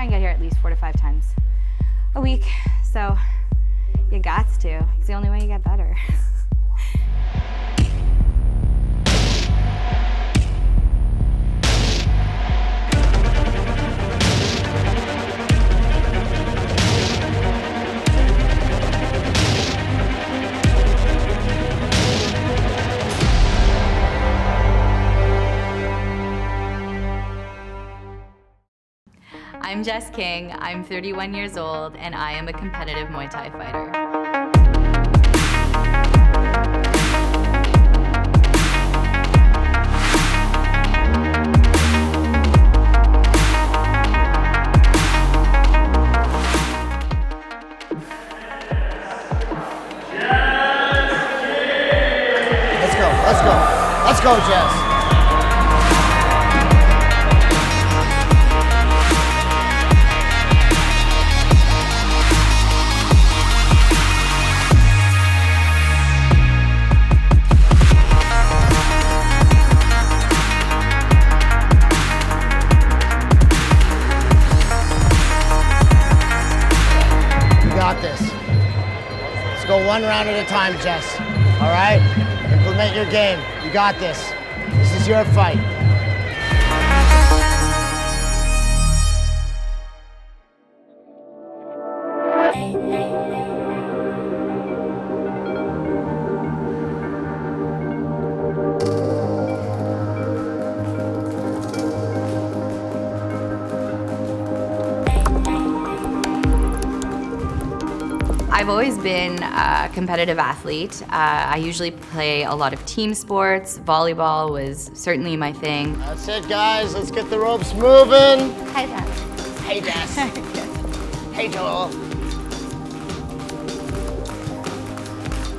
try and get here at least 4 to 5 times a week. So you gots to. It's the only way you get better. I'm Jess King, I'm 31 years old, and I am a competitive Muay Thai fighter. Let's go, Jess. Let's go one round at a time, Jess. All right? Implement your game. You got this. This is your fight. I've always been a competitive athlete. I usually play a lot of team sports. Volleyball was certainly my thing. That's it, guys. Let's get the ropes moving. Hi, Jess. Hey, Jess. Hey, Joel.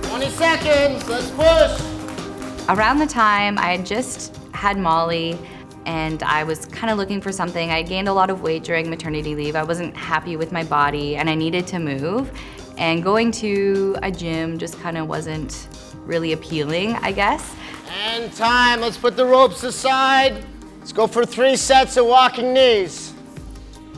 20 seconds. Let's push. Around the time I had just had Molly, and I was kind of looking for something. I gained a lot of weight during maternity leave. I wasn't happy with my body, and I needed to move. And going to a gym just kind of wasn't really appealing, I guess. And time, let's put the ropes aside. Let's go for 3 sets of walking knees.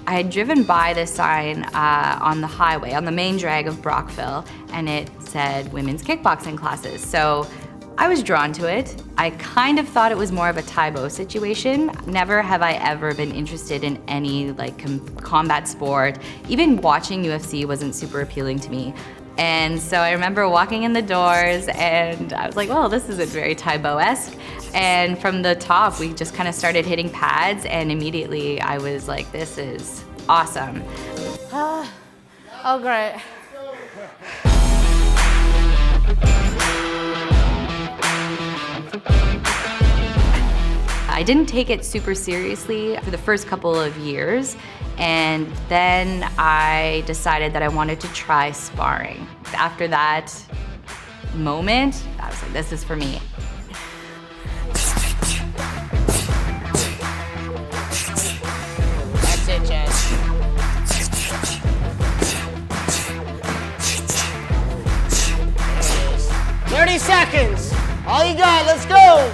I had driven by this sign on the highway, on the main drag of Brockville, and it said women's kickboxing classes. So I was drawn to it. I kind of thought it was more of a Tae-Bo situation. Never have I ever been interested in any combat sport. Even watching UFC wasn't super appealing to me. And so I remember walking in the doors and I was like, well, this isn't very Tae-Bo-esque. And from the top, we just kind of started hitting pads, and immediately I was like, this is awesome. Oh, great. I didn't take it super seriously for the first couple of years, and then I decided that I wanted to try sparring. After that moment, I was like, this is for me. That's it, Jess. There it is. 30 seconds. All you got, let's go.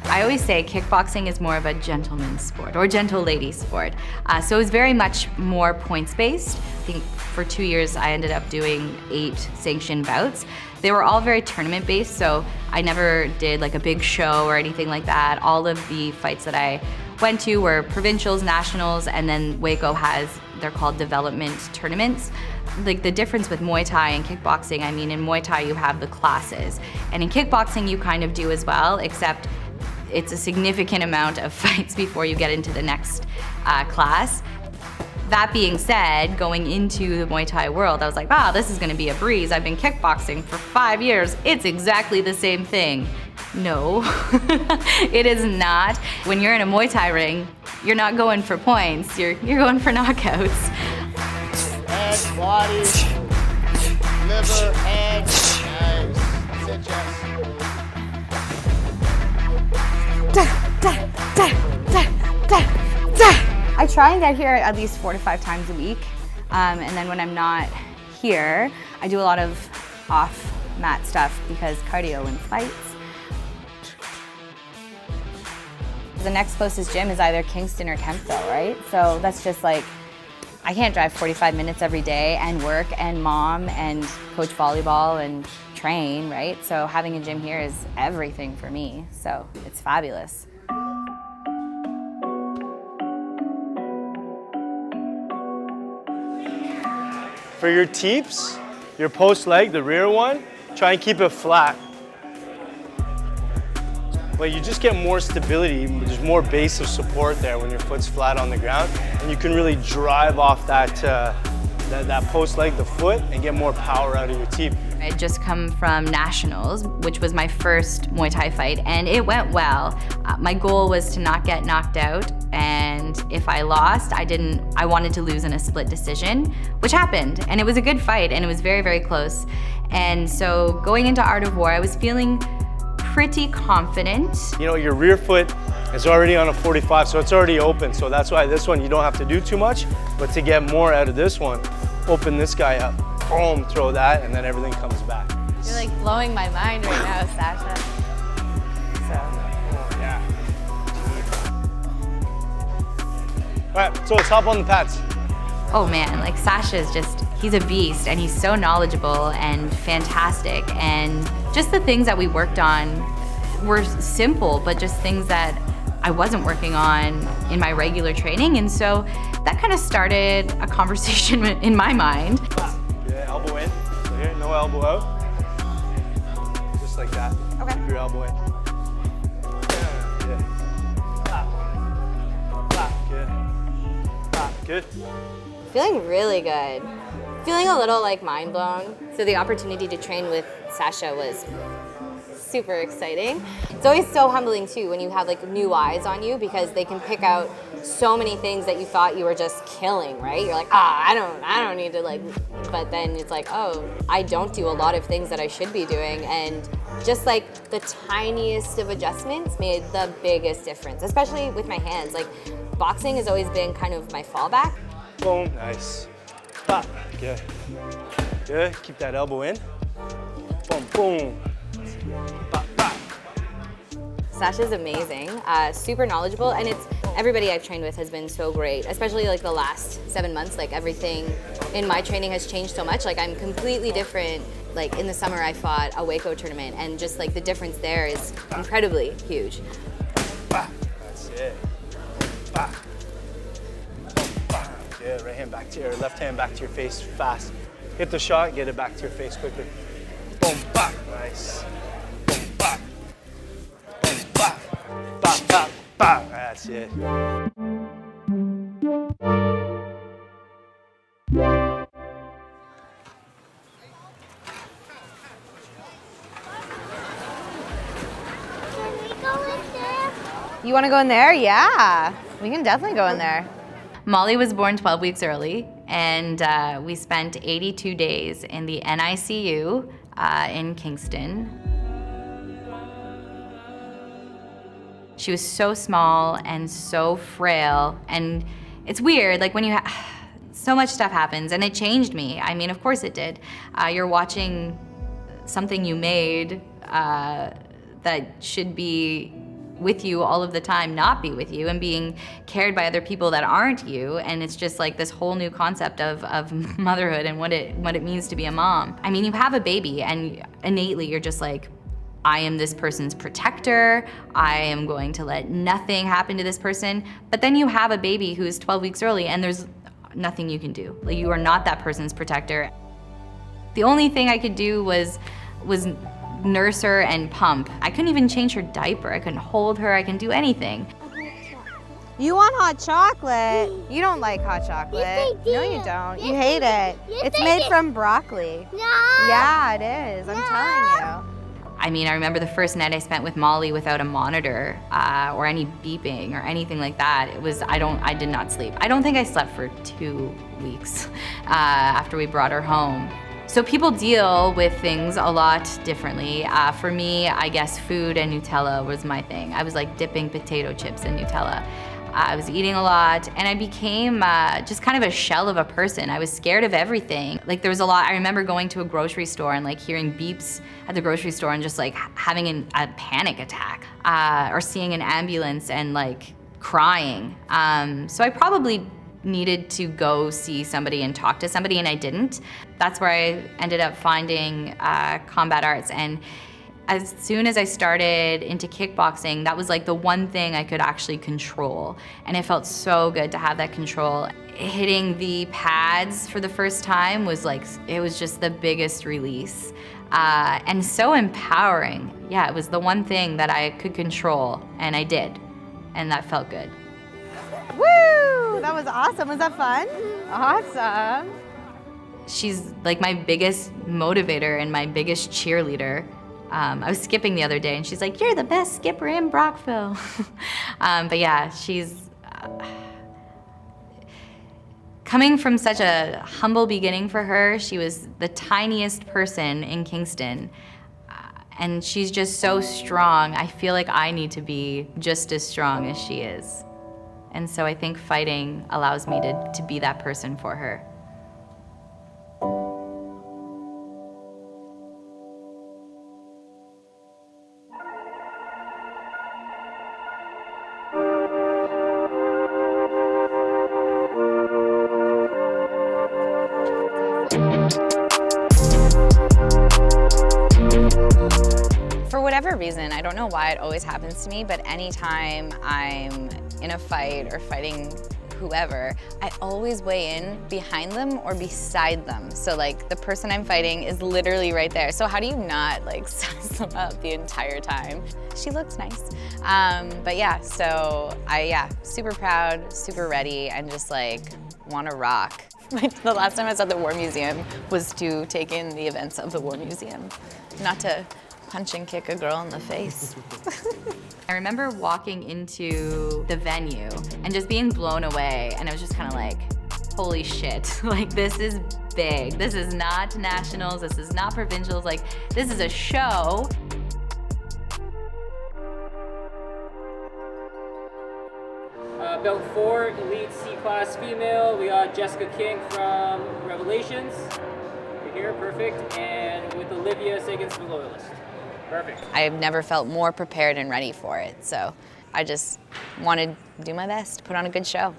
I always say kickboxing is more of a gentleman's sport or gentle lady sport. So it was very much more points-based. I think for 2 years I ended up doing 8 sanctioned bouts. They were all very tournament-based, so I never did like a big show or anything like that. All of the fights that I went to were provincials, nationals, and then Waco has, they're called development tournaments. Like the difference with Muay Thai and kickboxing, I mean in Muay Thai you have the classes, and in kickboxing you kind of do as well, except it's a significant amount of fights before you get into the next class. That being said, going into the Muay Thai world, I was like, wow, this is gonna be a breeze. I've been kickboxing for 5 years. It's exactly the same thing. No, it is not. When you're in a Muay Thai ring, you're not going for points, you're going for knockouts. Head, body, liver, head. Nice. That's it, Jess. I try and get here at least 4 to 5 times a week. And then when I'm not here, I do a lot of off-mat stuff because cardio and fights. The next closest gym is either Kingston or Kempville, right? So that's just like I can't drive 45 minutes every day and work and mom and coach volleyball and train, right? So having a gym here is everything for me. So it's fabulous. For your teeps, your post leg, the rear one, try and keep it flat. But you just get more stability, there's more base of support there when your foot's flat on the ground, and you can really drive off that post leg, the foot, and get more power out of your teep. I had just come from nationals, which was my first Muay Thai fight, and it went well. My goal was to not get knocked out, and if I lost, I wanted to lose in a split decision, which happened, and it was a good fight, and it was very, very close. And so going into Art of War, I was feeling pretty confident. You know, your rear foot is already on a 45, so it's already open, so that's why this one you don't have to do too much, but to get more out of this one, open this guy up, boom, throw that, and then everything comes back. You're like blowing my mind right now, Sasha. Oh, yeah. All right, so let's hop on the pads. Oh man, like Sasha's he's a beast, and he's so knowledgeable and fantastic, and just the things that we worked on were simple, but just things that I wasn't working on in my regular training, and so that kind of started a conversation in my mind. Yeah, elbow in. So here, no elbow out. Just like that. Okay. Keep your elbow in. Yeah. Good. Feeling really good. Feeling a little like mind blown. So the opportunity to train with Sasha was super exciting. It's always so humbling too when you have like new eyes on you, because they can pick out so many things that you thought you were just killing, right? You're like, I don't need to like, but then it's like, oh, I don't do a lot of things that I should be doing, and just like the tiniest of adjustments made the biggest difference, especially with my hands. Like boxing has always been kind of my fallback. Boom, nice. Pop, good. Good, keep that elbow in. Boom, boom. Pop, pop. Sasha's amazing, super knowledgeable, and everybody I've trained with has been so great, especially like the last 7 months. Like everything in my training has changed so much. Like I'm completely different. Like in the summer I fought a Waco tournament, and just like the difference there is incredibly huge. That's it. Bah. Good, right hand back to your left hand back to your face fast. Hit the shot, get it back to your face quickly. Boom, bah. Nice. Boom, bah. Boom, bah. Bah, bah, bah. That's it. You want to go in there? Yeah, we can definitely go in there. Molly was born 12 weeks early, and we spent 82 days in the NICU in Kingston. She was so small and so frail, and it's weird, like when you so much stuff happens, and it changed me. I mean, of course it did. You're watching something you made that should be with you all of the time not be with you, and being cared by other people that aren't you, and it's just like this whole new concept of motherhood and what it means to be a mom. I mean, you have a baby and innately you're just like, I am this person's protector, I am going to let nothing happen to this person, but then you have a baby who is 12 weeks early and there's nothing you can do. Like, you are not that person's protector. The only thing I could do was nurse her and pump. I couldn't even change her diaper. I couldn't hold her. I couldn't do anything. You want hot chocolate? You don't like hot chocolate. Yes, I do. No, you don't. Yes, you hate I it. do. Yes, It's I made do. from broccoli. No. Yeah, it is. I'm telling you. I mean, I remember the first night I spent with Molly without a monitor or any beeping or anything like that. I did not sleep. I don't think I slept for 2 weeks after we brought her home. So people deal with things a lot differently. For me, I guess food and Nutella was my thing. I was like dipping potato chips in Nutella. I was eating a lot, and I became just kind of a shell of a person. I was scared of everything. Like, there was a lot. I remember going to a grocery store and like hearing beeps at the grocery store and just like having a panic attack, or seeing an ambulance and like crying. So I probably needed to go see somebody and talk to somebody, and I didn't. That's where I ended up finding combat arts, and as soon as I started into kickboxing, that was like the one thing I could actually control, and it felt so good to have that control. Hitting the pads for the first time was like, it was just the biggest release, and so empowering. Yeah, it was the one thing that I could control, and I did, and that felt good. Woo! That was awesome. Was that fun? Awesome. She's like my biggest motivator and my biggest cheerleader. I was skipping the other day and she's like, "You're the best skipper in Brockville." But yeah, she's coming from such a humble beginning for her. She was the tiniest person in Kingston. And she's just so strong. I feel like I need to be just as strong as she is. And so I think fighting allows me to be that person for her. For whatever reason, I don't know why it always happens to me, but anytime I'm in a fight or fighting whoever, I always weigh in behind them or beside them. So like the person I'm fighting is literally right there. So how do you not like size them up the entire time? She looks nice. But yeah, so super proud, super ready, and just like wanna rock. The last time I was at the War Museum was to take in the events of the War Museum, not to punch and kick a girl in the face. I remember walking into the venue and just being blown away, and I was just kind of like, holy shit, like this is big. This is not nationals, this is not provincials, like this is a show. Belt 4, Elite C-Class female. We got Jessica King from Revelations. Right here, perfect. And with Olivia Sagan's the Loyalist. Perfect. I've never felt more prepared and ready for it, so I just wanted to do my best, put on a good show.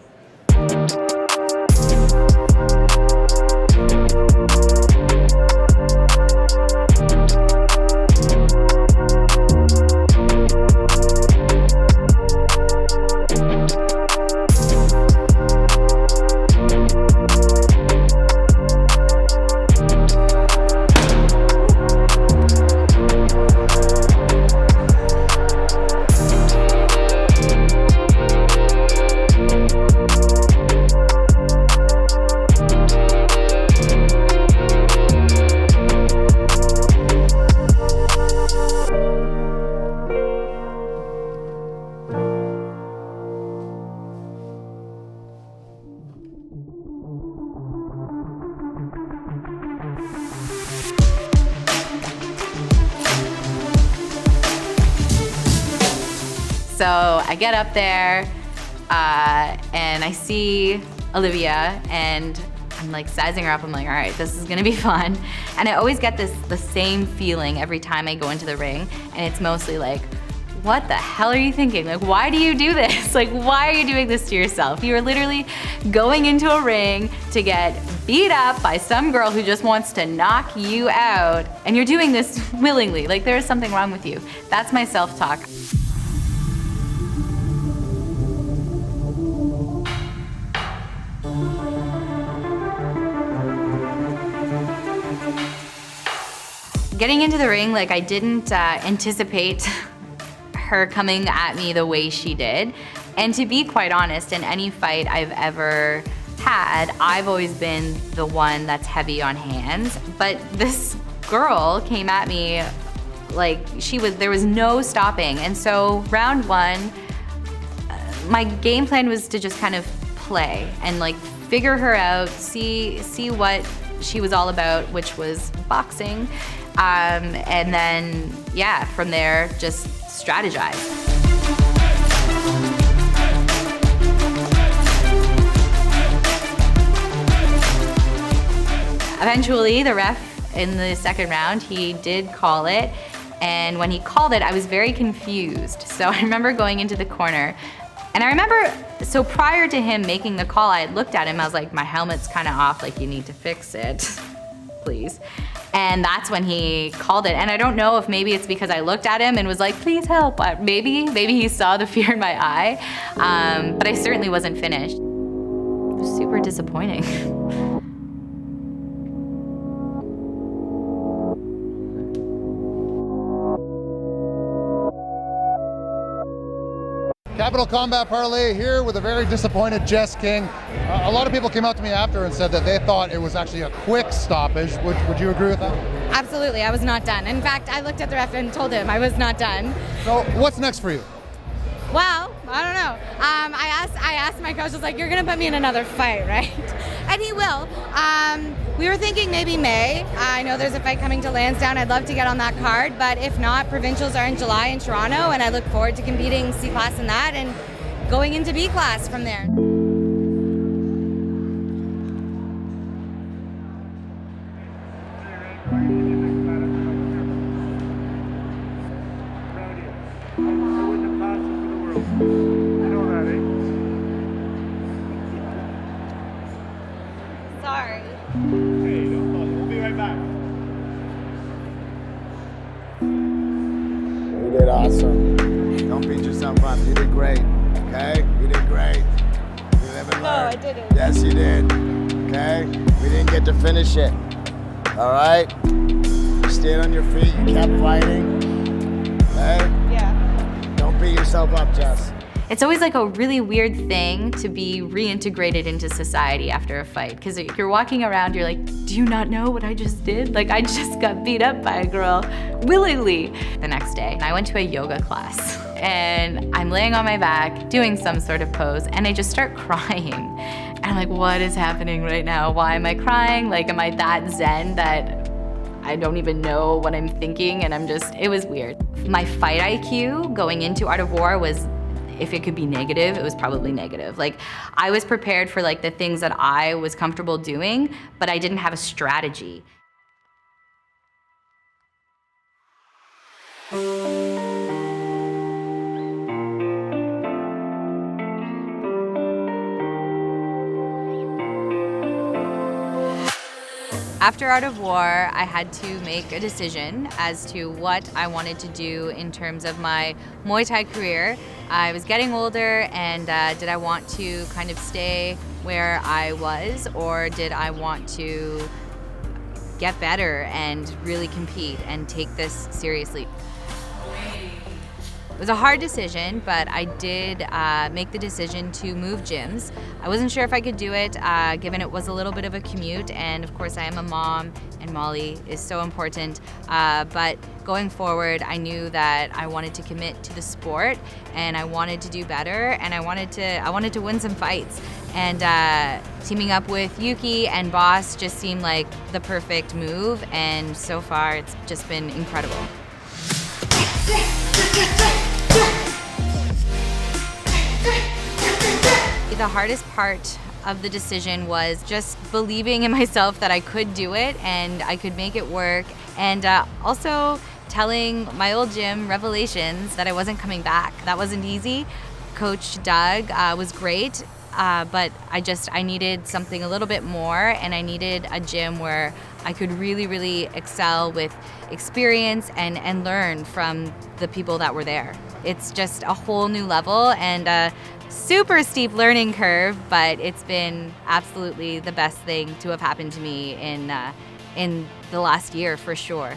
So I get up there and I see Olivia and I'm like sizing her up. I'm like, all right, this is gonna be fun. And I always get the same feeling every time I go into the ring, and it's mostly like, what the hell are you thinking? Like, why do you do this? Like, why are you doing this to yourself? You are literally going into a ring to get beat up by some girl who just wants to knock you out, and you're doing this willingly. Like, there is something wrong with you. That's my self-talk. Getting into the ring, like I didn't anticipate her coming at me the way she did. And to be quite honest, in any fight I've ever had, I've always been the one that's heavy on hands. But this girl came at me like there was no stopping. And so round one, my game plan was to just kind of play and like figure her out, see what she was all about, which was boxing. And then, yeah, from there, just strategize. Eventually, the ref in the second round, he did call it. And when he called it, I was very confused. So I remember going into the corner And I remember, so prior to him making the call, I had looked at him, I was like, my helmet's kind of off, like you need to fix it, please. And that's when he called it. And I don't know if maybe it's because I looked at him and was like, please help. Maybe he saw the fear in my eye, but I certainly wasn't finished. It was super disappointing. Capital Combat Parlay here with a very disappointed Jess King. A lot of people came up to me after and said that they thought it was actually a quick stoppage. Would you agree with that? Absolutely, I was not done. In fact, I looked at the ref and told him I was not done. So what's next for you? Well, I don't know. I asked my coach, I was like, you're gonna put me in another fight, right? And he will. We were thinking maybe May. I know there's a fight coming to Lansdowne. I'd love to get on that card, but if not, provincials are in July in Toronto, and I look forward to competing C class in that and going into B class from there. Sorry. Hey, don't bother. We'll be right back. You did awesome. Don't beat yourself up. You did great. Okay? You did great. You live and learn. No, I didn't. Yes, you did. Okay? We didn't get to finish it. All right? You stayed on your feet. You kept fighting. Okay? Yeah. Don't beat yourself up, Jess. It's always like a really weird thing to be reintegrated into society after a fight. Because you're walking around, you're like, do you not know what I just did? Like, I just got beat up by a girl willingly. The next day, I went to a yoga class. And I'm laying on my back, doing some sort of pose, and I just start crying. And I'm like, what is happening right now? Why am I crying? Like, am I that zen that I don't even know what I'm thinking? And it was weird. My fight IQ going into Art of War was, if it could be negative, it was probably negative. Like, I was prepared for like the things that I was comfortable doing, but I didn't have a strategy. After Art of War, I had to make a decision as to what I wanted to do in terms of my Muay Thai career. I was getting older, and did I want to kind of stay where I was, or did I want to get better and really compete and take this seriously? It was a hard decision, but I did make the decision to move gyms. I wasn't sure if I could do it, given it was a little bit of a commute, and of course I am a mom, and Molly is so important. But going forward, I knew that I wanted to commit to the sport, and I wanted to do better, and I wanted to win some fights. And teaming up with Yuki and Boss just seemed like the perfect move, and so far it's just been incredible. The hardest part of the decision was just believing in myself that I could do it and I could make it work, and also telling my old gym, Revelations, that I wasn't coming back. That wasn't easy. Coach Doug was great, but I needed something a little bit more, and I needed a gym where I could really, really excel with experience and learn from the people that were there. It's just a whole new level and a super steep learning curve, but it's been absolutely the best thing to have happened to me in the last year for sure.